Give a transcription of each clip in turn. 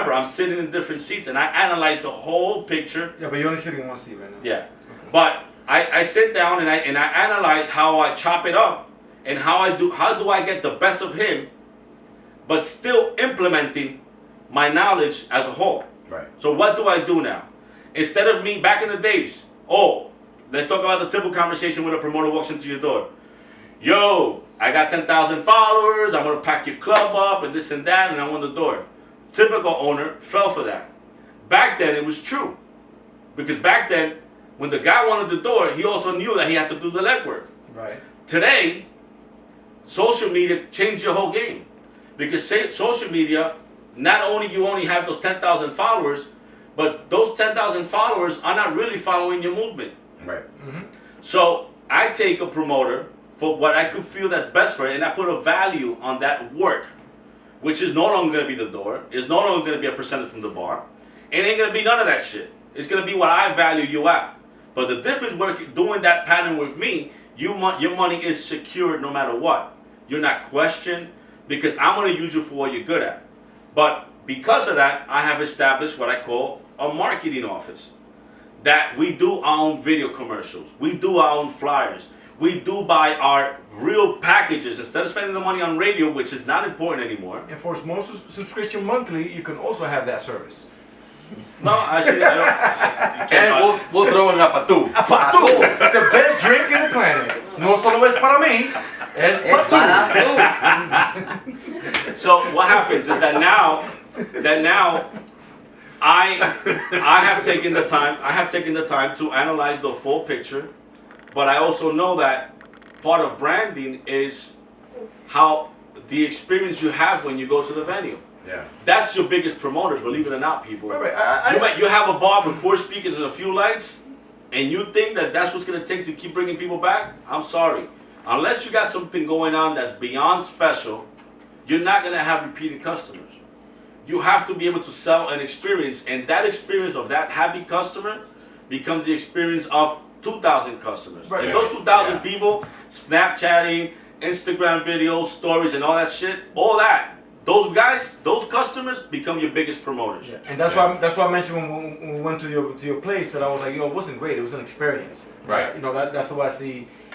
remember, I'm sitting in different seats and I analyze the whole picture. Yeah, but you're only sitting in one seat right now. Yeah, Okay. but I sit down and I analyze how I chop it up and how do I get the best of him, but still implementing my knowledge as a whole. Right. So what do I do now? Instead of me back in the days, let's talk about the typical conversation when a promoter walks into your door. Yo, I got 10,000 followers, I'm gonna pack your club up and this and that, and I want the door. Typical owner fell for that. Back then it was true. Because back then, when the guy wanted the door, he also knew that he had to do the legwork. Right. Today, social media changed your whole game. Because social media, not only you only have those 10,000 followers, but those 10,000 followers are not really following your movement. Right. Mm-hmm. So I take a promoter for what I could feel that's best for it, and I put a value on that work, which is no longer going to be the door, is no longer going to be a percentage from the bar. It ain't going to be none of that shit. It's going to be what I value you at. But the difference doing that pattern with me, your money is secured no matter what. You're not questioned because I'm going to use you for what you're good at. But because of that, I have established what I call a marketing office. That we do our own video commercials. We do our own flyers. We do buy our real packages instead of spending the money on radio, which is not important anymore. And for small subscription monthly, you can also have that service. No, actually, I don't. You can't And we'll throw in a patu. Patu, the best drink in the planet. No solo es para mí, es Es para patu. tú. So what happens is that now I have taken the time to analyze the full picture, but I also know that part of branding is how the experience you have when you go to the venue. Yeah. That's your biggest promoter, believe it or not, people. Right. You have a bar with 4 speakers and a few lights, and you think that that's what's gonna take to keep bringing people back? I'm sorry. Unless you got something going on that's beyond special, you're not gonna have repeated customers. You have to be able to sell an experience, and that experience of that happy customer becomes the experience of 2,000 customers. Right. And those 2,000 people, Snapchatting, Instagram videos, stories, and all that shit, those guys, those customers become your biggest promoters. Yeah. And that's why I mentioned when we went to your place that I was like, yo, it wasn't great. It was an experience. Right. You know, that's the way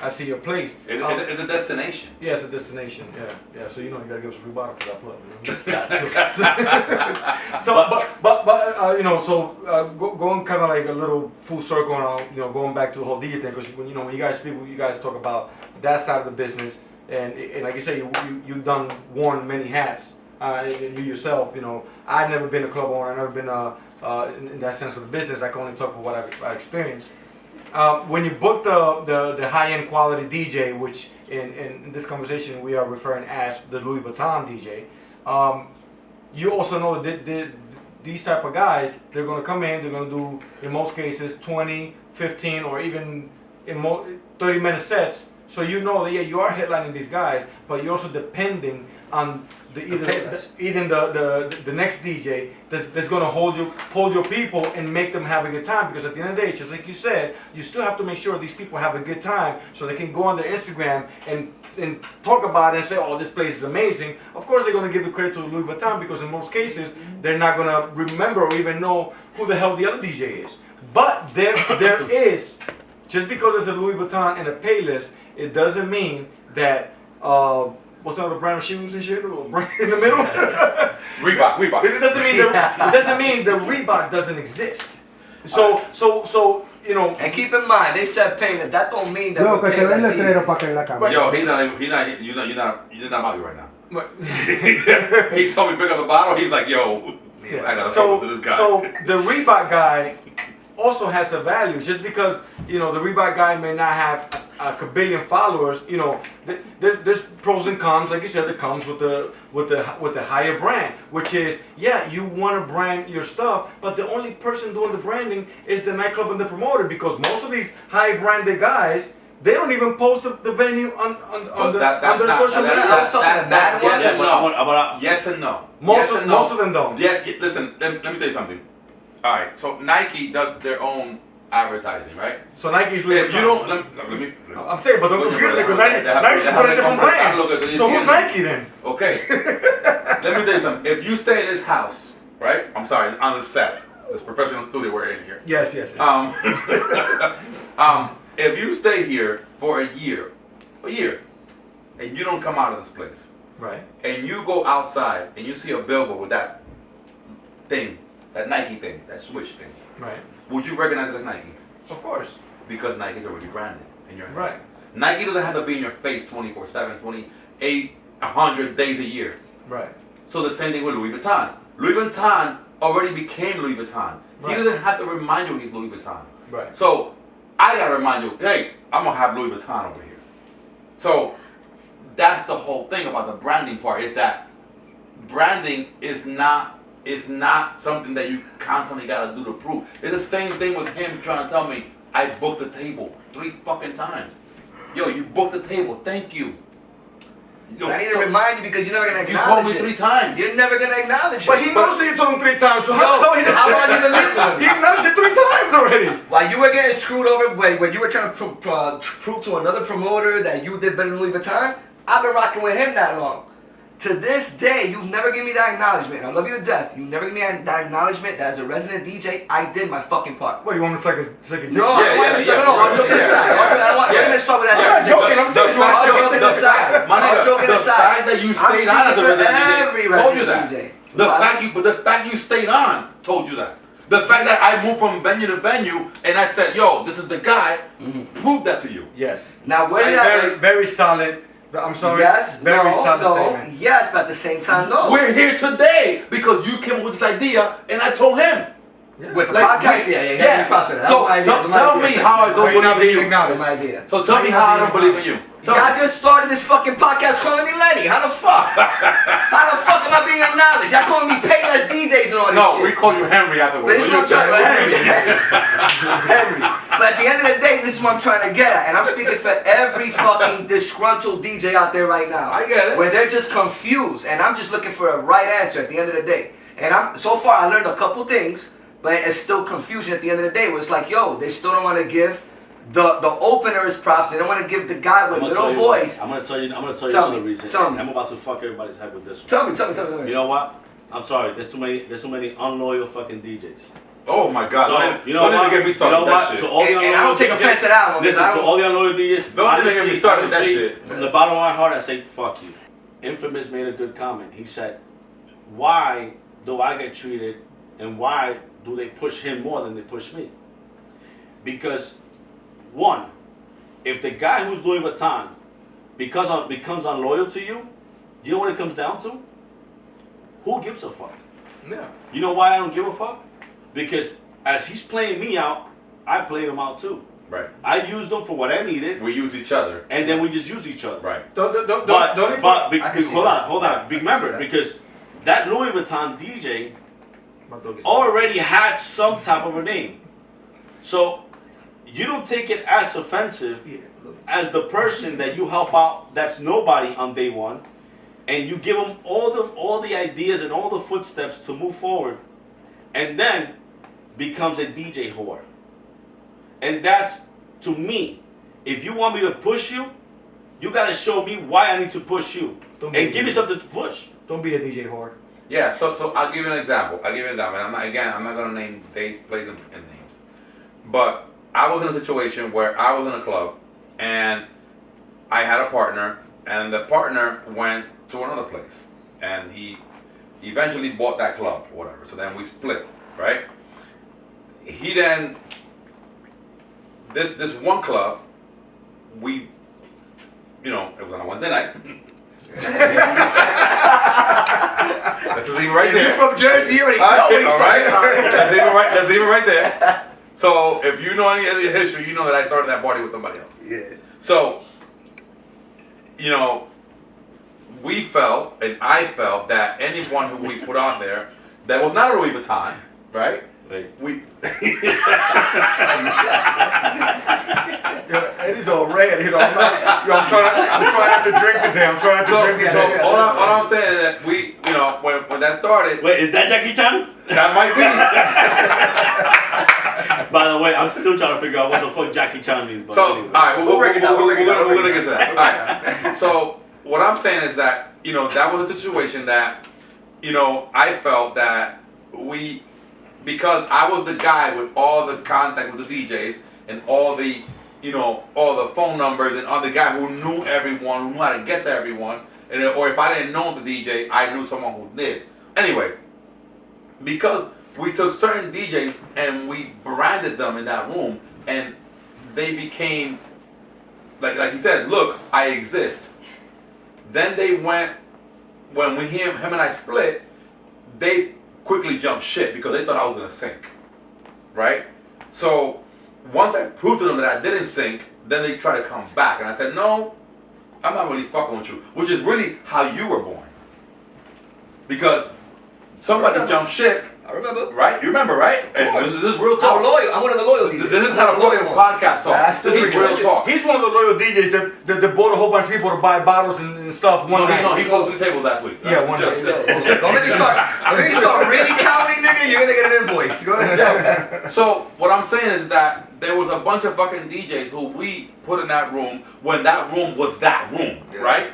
I see your place. It's a destination. Yeah, it's a destination. Yeah. So you gotta give us a free bottle for that plug. You know? Going kind of like a little full circle on going back to the whole DJ thing, because when you guys speak, you guys talk about that side of the business, and like you say, you've worn many hats. You yourself, I've never been a club owner. I've never been in that sense of the business. I can only talk for what I experienced. When you book the high-end quality DJ, which in this conversation we are referring as the Louis Vuitton DJ, you also know that these type of guys, they're going to come in, they're going to do, in most cases, 20, 15, or even 30-minute sets. So you know that you are headlining these guys, but you're also depending on even the next DJ that's going to hold your people and make them have a good time, because at the end of the day, just like you said, you still have to make sure these people have a good time so they can go on their Instagram and talk about it and say, oh, this place is amazing. Of course they're going to give the credit to Louis Vuitton, because in most cases they're not going to remember or even know who the hell the other DJ is. But there is, just because there's a Louis Vuitton and a Payless, it doesn't mean that what's another brand of shoes and shit? In the middle? Reebok. It doesn't mean the Reebok doesn't exist. So And keep in mind, they said Payless. That don't mean that No, we're que te ven Payless letrero DJs. para que en la cámara. Yo, you're not Bobby right now. He told me pick up the bottle. He's like, yo, I gotta talk to this guy. So the Reebok guy also has a value. Just because the Reebok guy may not have a kabillion followers, there's pros and cons. Like you said, that comes with the higher brand, which is you want to brand your stuff, but the only person doing the branding is the nightclub and the promoter, because most of these high branded guys, they don't even post the venue on their social media. Yes and no. Most of them don't. Yeah, listen, let me tell you something. All right, so Nike does their own advertising, right? So Nike's If you don't, let me. I'm saying, but don't confuse me, because Nike's got a different brand. So who's Nike then? Okay. Let me tell you something. If you stay in this house right? I'm sorry, on the set, this professional studio we're in here. Yes, yes. If you stay here for a year, and you don't come out of this place, Right. and you go outside and you see a billboard with that thing, that Nike thing, that swoosh thing, Right. would you recognize it as Nike? Of course. Because Nike is already branded in your head. Right. Nike doesn't have to be in your face 24/7, 28, 100 days a year. Right. So the same thing with Louis Vuitton. Louis Vuitton already became Louis Vuitton. He Right. doesn't have to remind you he's Louis Vuitton. Right. So I gotta remind you, hey, I'm gonna have Louis Vuitton over here. So that's the whole thing about the branding part, is that branding is not something that you constantly gotta do to prove. It's the same thing with him trying to tell me I booked the table 3 fucking times. Yo, you booked the table, thank you. Yo, I need to remind you because you're never gonna you told acknowledge me it. 3 times. You're never gonna acknowledge it. But he knows that you told him 3 times. So Yo, how he how long you been listening? He knows it 3 times already. While you were getting screwed over, when you were trying to prove to another promoter that you did better than Louis Vuitton, I've been rocking with him that long. To this day, you've never given me that acknowledgement. I love you to death. You never give me that acknowledgement that as a resident DJ, I did my fucking part. What, you want me to suck a dick? No, I don't want to start. No, I'm joking aside. We're gonna start with that. I'm not joking. I'm serious. I'm joking aside. I'm joking The aside. fact that you stayed on as a resident DJ told you that. The fact you stayed on told you that. The fact that I moved from venue to venue and I said, yo, this is the guy, proved that to you. Yes. Now, where did Very, very solid. I'm sorry. Yes, Very no, solid no, statement. yes, but at the same time, no. We're here today because you came up with this idea and I told him. Yeah. With the Like, podcast, yeah. So tell me how I don't Why you not believe being in you. acknowledged? My idea. So tell me how I don't believe in you. Tell Y'all me. just started this fucking podcast calling me Lenny. How the fuck? How the fuck am I being acknowledged? Y'all calling me Payless DJs and all this No, shit. we called you Henry But afterwards. this is what I'm trying Henry. But at the end of the day, this is what I'm trying to get at. And I'm speaking for every fucking disgruntled DJ out there right now. I get it. Where they're just confused. And I'm just looking for a right answer at the end of the day. And so far I learned a couple things, but it's still confusion at the end of the day. Where it's like, yo, they still don't want to give the openers props. They don't want to give the guy with little voice. I'm gonna tell you Tell another me, reason. tell me. I'm about to fuck everybody's head with this one. Tell me. You know what? I'm sorry. There's too many unloyal fucking DJs. Oh my God! So, don't you know even what? get me started You know with that what? shit. To all the And I unloyal don't take DJs, offense to that one. because Listen, I to don't- all the unloyal DJs, Don't even get me started with that honestly, shit. From the bottom of my heart, I say, fuck you. Infamous made a good comment. He said, why do I get treated and why do they push him more than they push me? Because, one, if the guy who's Louis Vuitton becomes unloyal to you, you know what it comes down to? Who gives a fuck? Yeah. You know why I don't give a fuck? Because as he's playing me out, I played him out too. Right. I used them for what I needed, We used each other. and then we just use each other. Right. Don't I can see hold that. on. I can Remember, see that. because that Louis Vuitton DJ My dog is- already had some type of a name. So you don't take it as offensive Yeah, look. as the person that you help out that's nobody on day one, and you give them all the ideas and all the footsteps to move forward, and then becomes a DJ whore. And that's, to me, if you want me to push you, you gotta show me why I need to push you, Don't and be- give me something to push. Don't be a DJ whore. Yeah. So I'll give you an example. And I'm not gonna name dates, places, and names. But I was in a situation where I was in a club, and I had a partner, and the partner went to another place, and he eventually bought that club, or whatever. So then we split, right? He then this one club, we, it was on a Wednesday night. Let's leave it right there. You're from Jersey, you already know All what he's right. saying. Let's leave it right there. So if you know any of the history, you know that I started that party with somebody else. Yeah. So, we felt, and I felt, that anyone who we put on there that was not a Louis Vuitton, right? Right. We Yo, Eddie's all red. I'm trying not to drink today. I'm trying not to so, drink so today. all I'm saying is that we, when that started, Wait, is that Jackie Chan? that might be. By the way, I'm still trying to figure out what the fuck Jackie Chan means. But So, anyway. all right, We'll break it down, we're gonna we'll break get it to that. All right. So, what I'm saying is that, that was a situation that, I felt that because I was the guy with all the contact with the DJs and all the, all the phone numbers and all the guy who knew everyone, who knew how to get to everyone, or if I didn't know the DJ, I knew someone who did. Anyway, because we took certain DJs and we branded them in that room, and they became, like he said, look, I exist. Then they went, when him and I split, they quickly jumped ship because they thought I was gonna sink, right? So once I proved to them that I didn't sink, then they tried to come back, and I said, no, I'm not really fucking with you, which is really how you were born, because somebody jumped ship. I remember. Right? You remember, right? And this is real talk. I'm loyal. I'm one of the loyal DJs. This is not a loyal podcast talk. That's This is real talk. He's one of the loyal DJs that bought a whole bunch of people to buy bottles and stuff one night. No, he closed 3 tables last week. Yeah, one night. Don't let me start really counting, nigga. You're gonna get an invoice. Go ahead. Yeah. So what I'm saying is that there was a bunch of fucking DJs who we put in that room when that room was that room, right?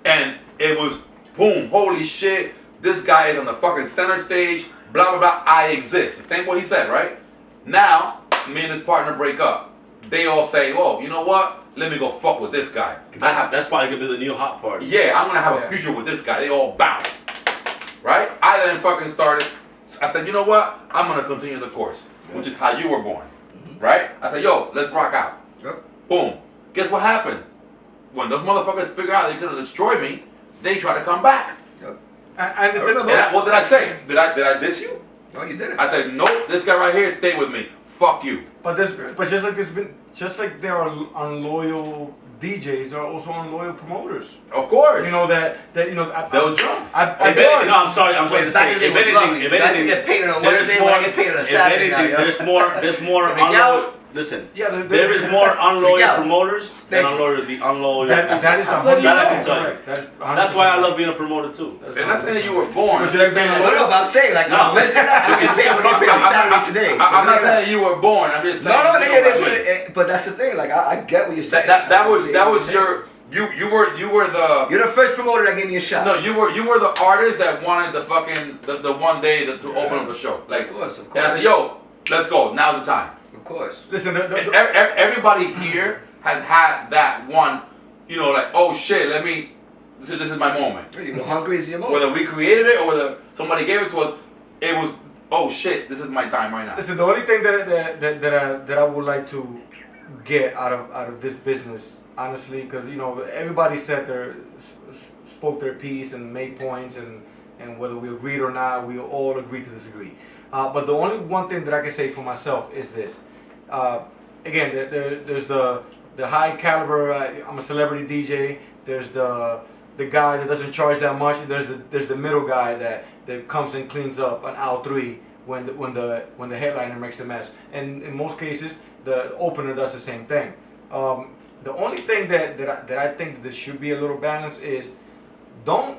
And it was boom, holy shit, this guy is on the fucking center stage, blah blah blah, I exist. The same what he said, right? Now, me and his partner break up. They all say, oh, you know what? Let me go fuck with this guy. That's probably gonna be the new hot party. Yeah, I'm gonna have a future with this guy. They all bounce. Right? I then fucking started. I said, you know what? I'm gonna continue the course, which is how you were born. Right? I said, yo, let's rock out. Yep. Boom. Guess what happened? When those motherfuckers figured out they could have destroyed me, they tried to come back. Yep. And What did I say? Did I diss you? No, you didn't. I said, nope, this guy right here, stay with me. Fuck you. But just like there are unloyal DJs, there are also unloyal promoters. Of course. You know that they'll jump. I'm sorry to say. If anything, get paid on there's Wednesday more. when I get paid on a If Saturday anything, now, there's more Freak out. Listen, Yeah, there is more unloyal out. promoters than Thank you. unloyal. that is That I can 100% tell you. correct. That's why I love being a promoter too. And not saying that you were born. Because you're being No, but I'm saying, like, No. Wednesday night, I get paid when I get paid on Saturday today. I'm not saying you were born. I'm just saying. No, you nigga, know it is what I what mean. but that's the thing. Like, I get what you're saying. That was your. You were the. You're the first promoter that gave me a shot. No, you were the artist that wanted the fucking the one day to open up the show. Like, Of course. and I said, yo, let's go. Now's the time. Of course. Listen, And everybody here has had that one, like, oh shit, this is my moment. You go hungry is your moment. Whether we created it or whether somebody gave it to us, it was, oh shit, this is my time right now. listen. The only thing that I would like to get out of this business, honestly, because everybody spoke their piece and made points, and whether we agreed or not, we all agreed to disagree. But the only one thing that I can say for myself is this. Again, there's the high caliber. I'm a celebrity DJ. There's the guy that doesn't charge that much. And there's the middle guy that comes and cleans up an aisle 3 when the headliner makes a mess. And in most cases, the opener does the same thing. The only thing that I think that there should be a little balance is, don't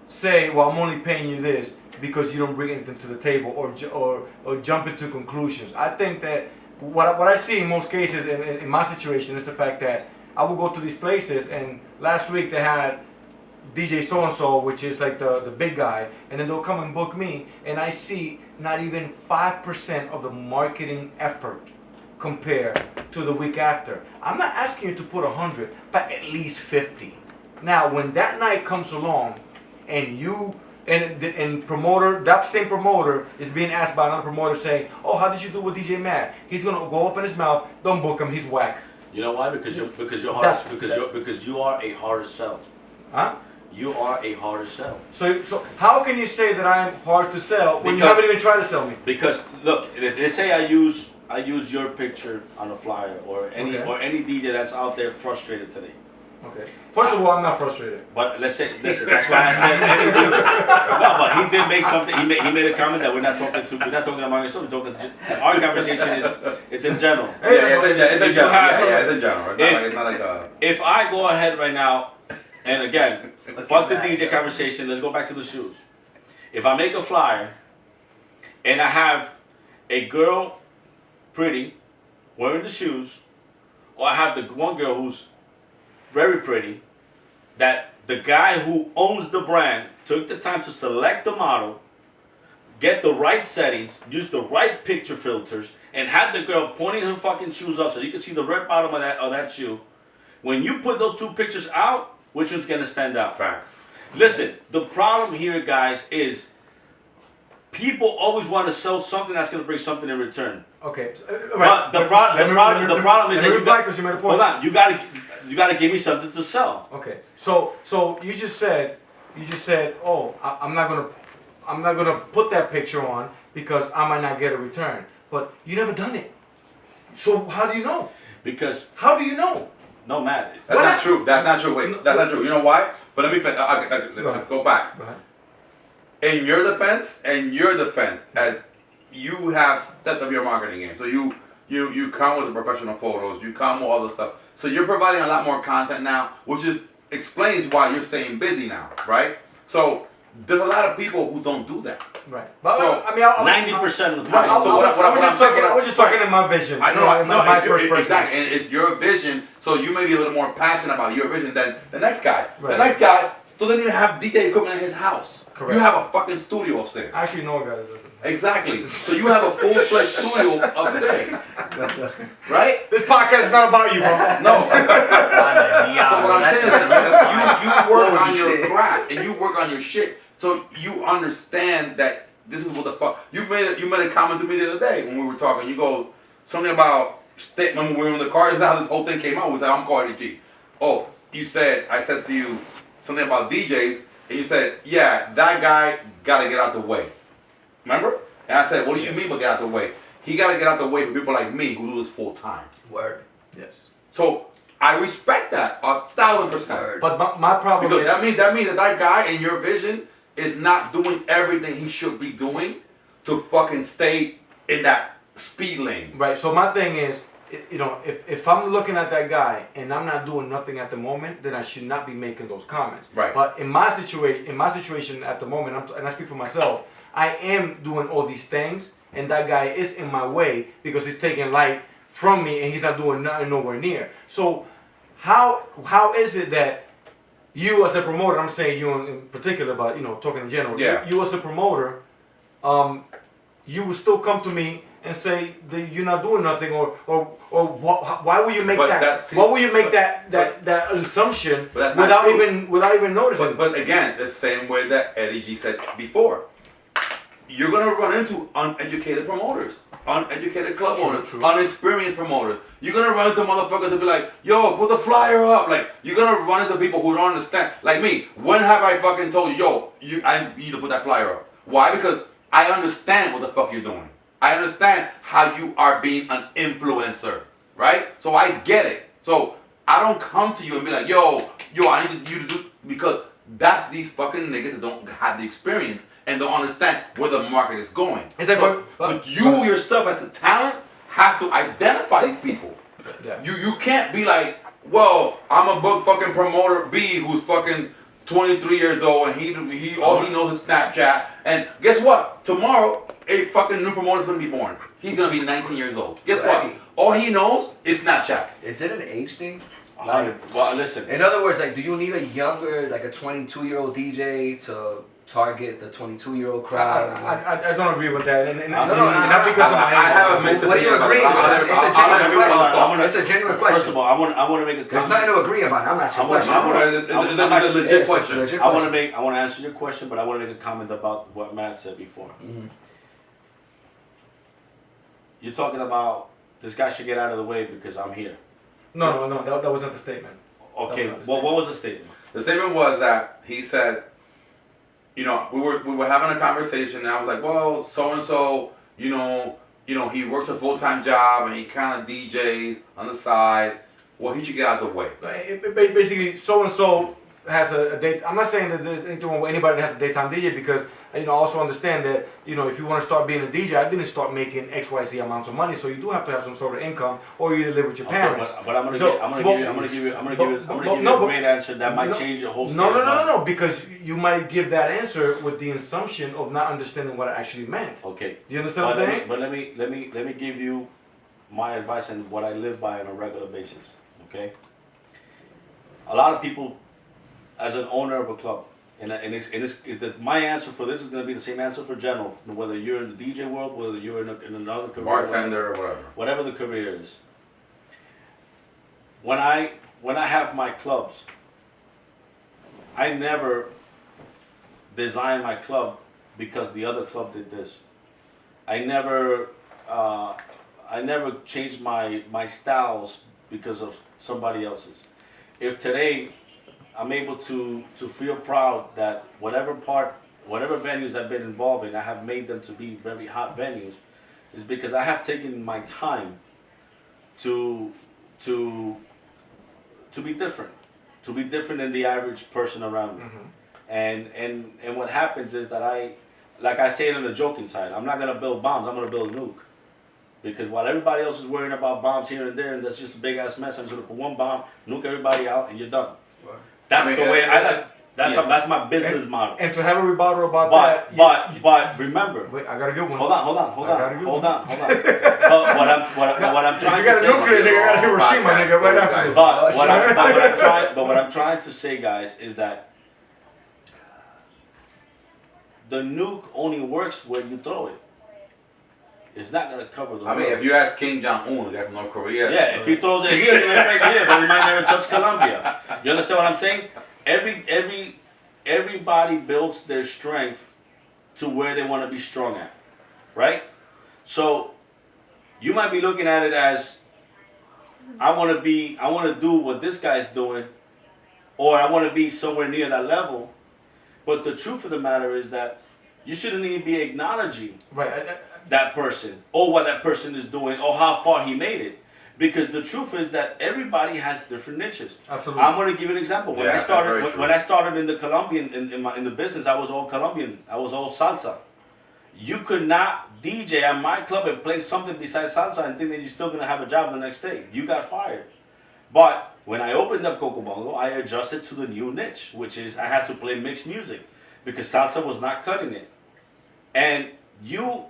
say, well, I'm only paying you this because you don't bring anything to the table, or jump into conclusions. I think that what I see in most cases in my situation is the fact that I will go to these places, and last week they had DJ so-and-so, which is like the big guy, and then they'll come and book me, and I see not even 5% of the marketing effort compared to the week after. I'm not asking you to put 100, but at least 50. Now, when that night comes along, and that same promoter is being asked by another promoter saying, oh, how did you do with DJ Matt? He's gonna go open his mouth, don't book him, he's whack. You know why? Because you're hard. Because you are a harder sell. Huh? You are a harder sell. So how can you say that I'm hard to sell when you haven't even tried to sell me? Because look, let's say I use your picture on a flyer, or any DJ that's out there frustrated today. Okay. First of all, I'm not frustrated. But listen, that's why I said any DJ. No, but he did make something. He made a comment that we're not talking about yourself. We're talking. Our conversation it's in general. Yeah, it's in general. Yeah, it's in general. It's not like a. If I go ahead right now, and again, fuck the DJ conversation. Let's go back to the shoes. If I make a flyer, and I have a girl, pretty, wearing the shoes, or I have the one girl who's very pretty, that the guy who owns the brand took the time to select the model, get the right settings, use the right picture filters, and have the girl pointing her fucking shoes up so you can see the red bottom of that shoe. When you put those two pictures out, which one's gonna stand out? Facts. Listen, the problem here, guys, is people always want to sell something that's gonna bring something in return. Okay. But the problem is that you got, you made a point. hold on, you gotta give me something to sell. Okay. So you just said, oh, I'm not gonna put that picture on because I might not get a return. But you never done it. So how do you know? Because How do you know? no matter. That's not true. That's not true. Wait, that's not true. You know why? But let me let's go back. Go ahead. In your defense, as you have stepped up your marketing game, so you come with the professional photos, you come with all the stuff. So you're providing a lot more content now, which explains why you're staying busy now, right? So there's a lot of people who don't do that. Right. But So, I mean, 90% of the Right, so what I was just talking in my vision. I know, in my it's first person. exactly, and it's your vision, so you may be a little more passionate about your vision than the next guy. Right. The next guy doesn't even have DJ equipment in his house. Correct. You have a fucking studio upstairs. I actually know a guy that doesn't. Exactly. So you have a full-fledged studio upstairs, right? This podcast is not about you, bro. No. So what I'm saying is you work Holy on your shit. craft and you work on your shit, so you understand that this is what the fuck. You made a comment to me the other day when we were talking. You go something about when we were in the car. This is how this whole thing came out. We said I'm Cardi G. Oh, I said to you something about DJs, and you said, yeah, that guy gotta get out the way. Remember? And I said, what do you mean by get out the way? He gotta get out the way for people like me who do this full time. Word. Yes. So I respect that 1,000%. But my problem Because is that means that guy in your vision is not doing everything he should be doing to fucking stay in that speed lane. right. So my thing is, you know, if I'm looking at that guy and I'm not doing nothing at the moment, then I should not be making those comments. Right. But in my situation at the moment, and I speak for myself, I am doing all these things, and that guy is in my way because he's taking light from me and he's not doing nothing nowhere near. So how is it that you as a promoter, I'm saying you in particular, but you know, talking in general, Yeah. you as a promoter, you will still come to me and say that you're not doing nothing, or why will you make But that? that- Why will you make but- that assumption But that's not without even noticing? But again, the same way that Eddie G said before, you're gonna run into uneducated promoters, uneducated club True, owners, true. unexperienced promoters. You're gonna run into motherfuckers to be like, yo, put the flyer up. Like, you're gonna run into people who don't understand. Like me, when have I fucking told you, yo, I need to put that flyer up? Why? Because I understand what the fuck you're doing. I understand how you are being an influencer, right? So I get it. So I don't come to you and be like, yo, I need you to do, because that's these fucking niggas that don't have the experience and don't understand where the market is going. It's like, But you yourself as the talent have to identify these people. Yeah. You can't be like, well, I'm a book fucking promoter B who's fucking 23 years old and he all he knows is Snapchat. And guess what? Tomorrow a fucking new promoter's gonna be born. He's gonna be 19 years old. Guess what? Right. All he knows is Snapchat. Is it an age thing? Well, listen. In other words, like, do you need a younger, like a 22-year-old DJ to target the 22-year-old crowd? I don't agree with that, and No, not because of my I have a age. mixed What do you opinion agree? about it. It's a I'll genuine agree with question. myself. It's a genuine question. First of all, I want to make a There's comment. nothing to agree about. I'm asking a question. It's a legit Yes, question. legit I want question. to answer your question, but I want to make a comment about what Matt said before. Mhm. You're talking about this guy should get out of the way because I'm here. No, that wasn't the statement. Okay, That was not the well, what was the statement? The statement was that he said, you know, we were having a conversation and I was like, well, so and so, you know, he works a full-time job and he kind of DJs on the side. Well, he should get out of the way. Basically, so and so has a date. I'm not saying that there's anything wrong with anybody that has a daytime DJ, because I also understand that if you want to start being a DJ, I didn't start making XYZ amounts of money, so you do have to have some sort of income, or you live with your parents. Okay, but I'm gonna give you No, a but- great answer that might change your whole. No, because you might give that answer with the assumption of not understanding what it actually meant. Okay. Do you understand what I'm saying? But let me give you my advice and what I live by on a regular basis. Okay. A lot of people, as an owner of a club, my answer for this is going to be the same answer for general, whether you're in the DJ world, whether you're in another career, Bartender or whatever. whatever the career is. When I have my clubs, I never design my club because the other club did this. I never changed my styles because of somebody else's. If today I'm able to feel proud that whatever venues I've been involved in, I have made them to be very hot venues, is because I have taken my time to be different than the average person around me. And what happens is that like I say it on the joking side, I'm not gonna build bombs, I'm gonna build a nuke. Because while everybody else is worrying about bombs here and there, and that's just a big ass mess, I'm just gonna put one bomb, nuke everybody out, and you're done. That's the way that's my business model. And to have a rebuttal about But remember. Wait, I got a good one. Hold on. But what I'm trying If you got to a nuclear say. nigga, I got Hiroshima nigga right after this. But what I'm trying to say, guys, is that the nuke only works when you throw it. It's not gonna cover the world. If you ask Kim Jong-un, the guy from North Korea. Yeah, if he throws it here, it's gonna affect here, but he might never touch Colombia. You understand what I'm saying? Everybody builds their strength to where they want to be strong at, right? So you might be looking at it as I want to do what this guy's doing, or I want to be somewhere near that level. But the truth of the matter is that you shouldn't even be acknowledging that person or what that person is doing or how far he made it. Because the truth is that everybody has different niches. Absolutely. I'm going to give you an example. When I started in the Colombian in the business, I was all Colombian. I was all salsa. You could not DJ at my club and play something besides salsa and think that you're still going to have a job the next day. You got fired. But when I opened up Coco Bongo, I adjusted to the new niche, which is I had to play mixed music because salsa was not cutting it. And you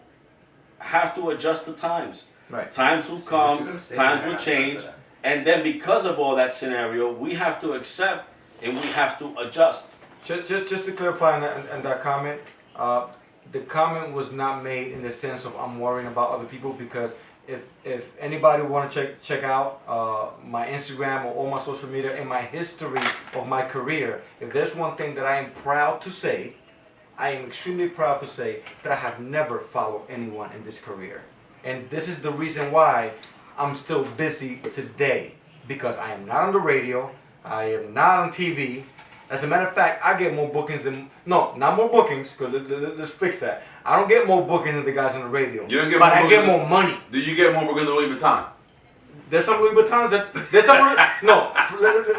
have to adjust to times. Right. Times will come, times will change, and then because of all that scenario, we have to accept and we have to adjust. Just to clarify on that comment, the comment was not made in the sense of I'm worrying about other people, because if anybody want to check out my Instagram or all my social media and my history of my career, if there's one thing that I am proud to say, I am extremely proud to say that I have never followed anyone in this career. And this is the reason why I'm still busy today, because I am not on the radio, I am not on TV. As a matter of fact, I get more bookings than, no, not more bookings, because let's fix that. I don't get more bookings than the guys on the radio, You don't get but more I get bookings more money. Do you get more bookings than Louis Vuitton? There's some Louis Vuittons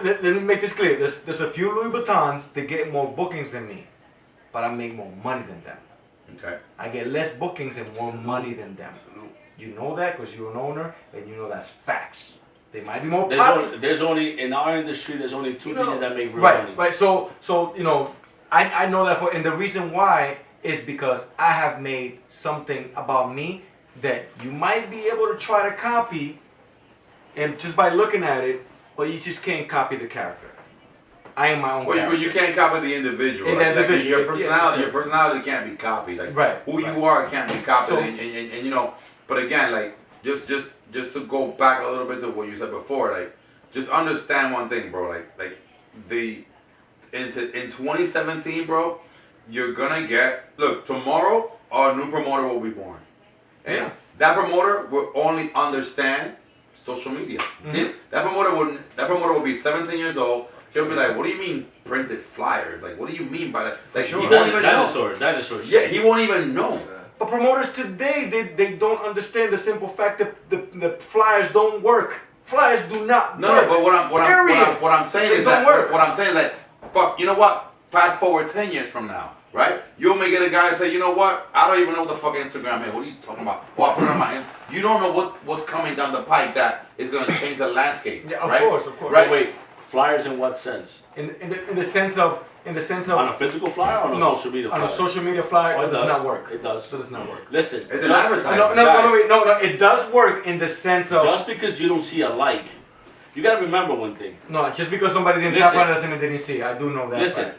let me make this clear. There's a few Louis Vuittons that get more bookings than me, but I make more money than them. Okay. I get less bookings and more money than them. You know that because you're an owner, and you know that's facts. They might be more popular. There's only in our industry. There's only two things that make real money. Right. So I know that and the reason why is because I have made something about me that you might be able to try to copy, and just by looking at it, but you just can't copy the character. I am my own character. Well, you can't copy the individual. Your personality can't be copied. You are can't be copied. So, and but again, just to go back a little bit to what you said before, just understand one thing, bro. In 2017, bro, you're gonna tomorrow a new promoter will be born, and that promoter will only understand social media. Mm-hmm. That promoter will be 17 years old. He'll be like, what do you mean printed flyers? What do you mean by that? He won't even know. Dinosaur shit. Yeah, he won't even know. But promoters today, they don't understand the simple fact that the flyers don't work. Flyers do not work. No, but what I'm saying is that fuck, you know what? Fast forward 10 years from now, right? You may get a guy and say, you know what? I don't even know what the fuck Instagram is. What are you talking about? Oh, I put it on my You don't know what's coming down the pipe that is gonna change the landscape. Yeah, of right? course. Right? Wait, flyers in what sense? In the sense of on a physical flyer or on a social media flyer? On a social media flyer, it does not work. It does. So it does not work. Listen, it's an advertisement. No, it does work in the sense of just because you don't see a like, you gotta remember one thing. No, just because somebody didn't tap on it doesn't mean they didn't see it. I do know that. Listen,